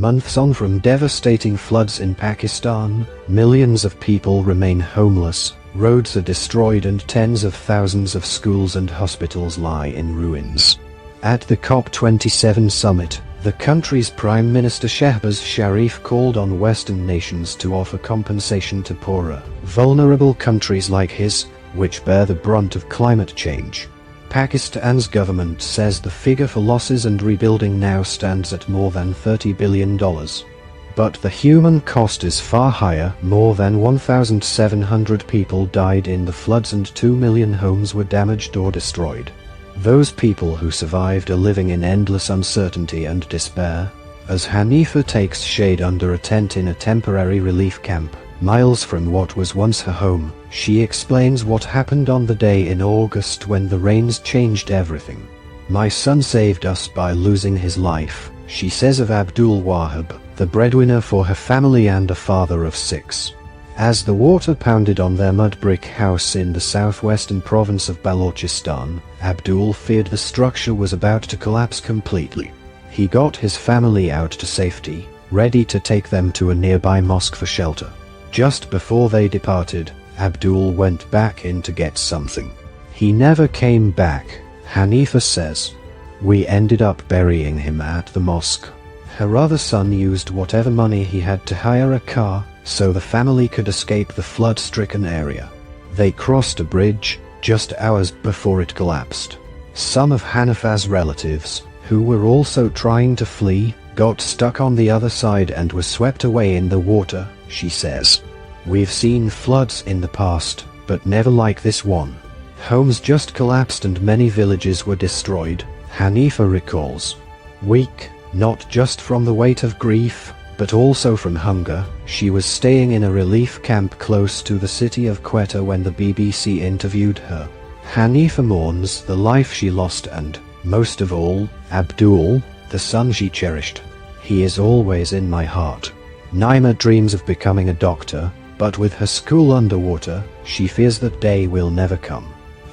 Months on from devastating floods in Pakistan, millions of people remain homeless, roads are destroyed and tens of thousands of schools and hospitals lie in ruins. At the COP27 summit, the country's Prime Minister Shehbaz Sharif called on Western nations to offer compensation to poorer, vulnerable countries like his, which bear the brunt of climate change. Pakistan's government says the figure for losses and rebuilding now stands at more than $30 billion. But the human cost is far higher. More than 1,700 people died in the floods and 2 million homes were damaged or destroyed. Those people who survived are living in endless uncertainty and despair. As Hanifa takes shade under a tent in a temporary relief camp, miles from what was once her home, she explains what happened on the day in August when the rains changed everything. "My son saved us by losing his life," she says of Abdul Wahab, the breadwinner for her family and a father of 6. As the water pounded on their mud brick house in the southwestern province of Balochistan, Abdul feared the structure was about to collapse completely. He got his family out to safety, ready to take them to a nearby mosque for shelter. Just before they departed, Abdul went back in to get something. He never came back, Hanifa says. "We ended up burying him at the mosque." Her other son used whatever money he had to hire a car, so the family could escape the flood-stricken area. They crossed a bridge, just hours before it collapsed. Some of Hanifa's relatives, who were also trying to flee, got stuck on the other side and were swept away in the water, she says. "We've seen floods in the past, but never like this one. Homes just collapsed and many villages were destroyed," Hanifa recalls. Weak, not just from the weight of grief, but also from hunger, she was staying in a relief camp close to the city of Quetta when the BBC interviewed her. Hanifa mourns the life she lost and, most of all, Abdul, the son she cherished. "He is always in my heart." Naima dreams of becoming a doctor, but with her school underwater, she fears that day will never come.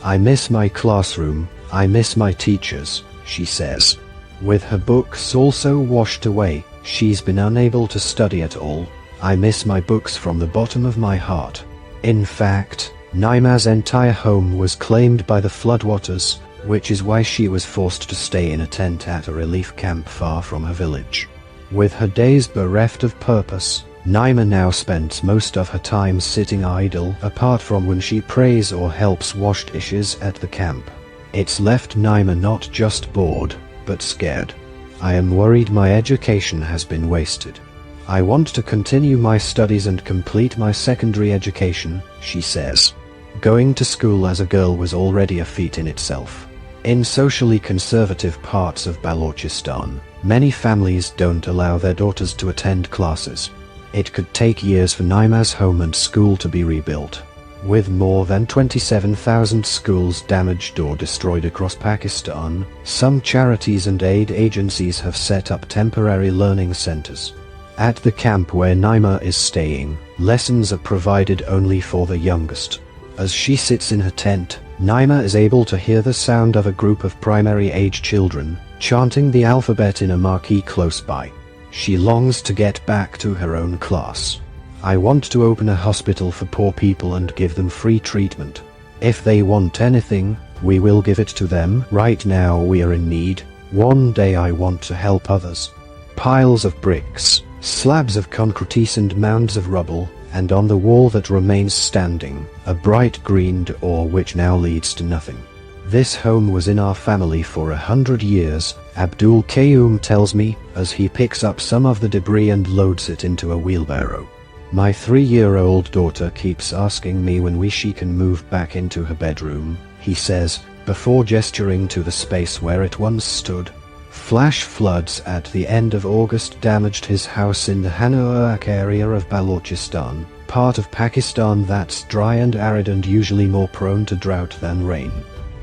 "I miss my classroom, I miss my teachers," she says. With her books also washed away, she's been unable to study at all. "I miss my books from the bottom of my heart." In fact, Naima's entire home was claimed by the floodwaters, which is why she was forced to stay in a tent at a relief camp far from her village. With her days bereft of purpose, Naima now spends most of her time sitting idle, apart from when she prays or helps wash dishes at the camp. It's left Naima not just bored, but scared. "I am worried my education has been wasted. I want to continue my studies and complete my secondary education," she says. Going to school as a girl was already a feat in itself. In socially conservative parts of Balochistan, many families don't allow their daughters to attend classes. It could take years for Naima's home and school to be rebuilt. With more than 27,000 schools damaged or destroyed across Pakistan, some charities and aid agencies have set up temporary learning centers. At the camp where Naima is staying, lessons are provided only for the youngest. As she sits in her tent, Naima is able to hear the sound of a group of primary-age children chanting the alphabet in a marquee close by. She longs to get back to her own class. "I want to open a hospital for poor people and give them free treatment. If they want anything, we will give it to them. Right now we are in need. One day I want to help others." Piles of bricks, slabs of concrete and mounds of rubble, and on the wall that remains standing, a bright green door which now leads to nothing. "This home was in our family for 100 years, Abdul Qayyum tells me, as he picks up some of the debris and loads it into a wheelbarrow. "My 3-year-old daughter keeps asking me when she can move back into her bedroom," he says, before gesturing to the space where it once stood. Flash floods at the end of August damaged his house in the Hanuak area of Balochistan, part of Pakistan that's dry and arid and usually more prone to drought than rain.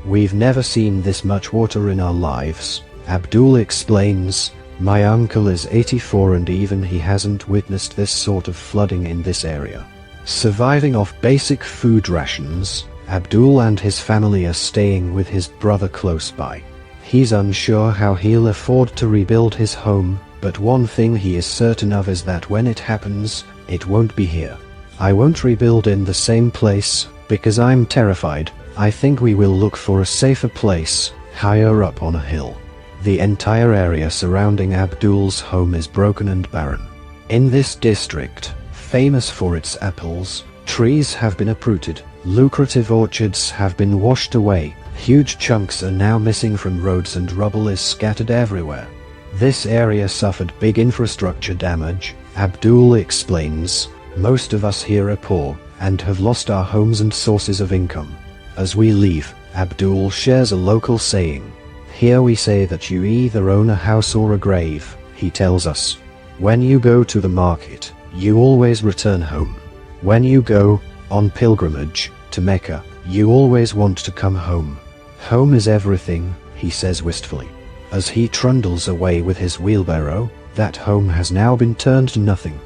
"We've never seen this much water in our lives," Abdul explains. "My uncle is 84 and even he hasn't witnessed this sort of flooding in this area." Surviving off basic food rations, Abdul and his family are staying with his brother close by. He's unsure how he'll afford to rebuild his home, But one thing he is certain of is that when it happens, it won't be here. I won't rebuild in the same place, because I'm terrified. I think we will look for a safer place, higher up on a hill. The entire area surrounding Abdul's home is broken and barren. In this district, famous for its apples, trees have been uprooted, lucrative orchards have been washed away, huge chunks are now missing from roads and rubble is scattered everywhere. This area suffered big infrastructure damage, Abdul explains. Most of us here are poor, and have lost our homes and sources of income. As we leave, Abdul shares a local saying. Here we say that you either own a house or a grave, he tells us. When you go to the market, you always return home. When you go on pilgrimage to Mecca, you always want to come home. Home is everything, he says wistfully. As he trundles away with his wheelbarrow, that home has now been turned to nothing.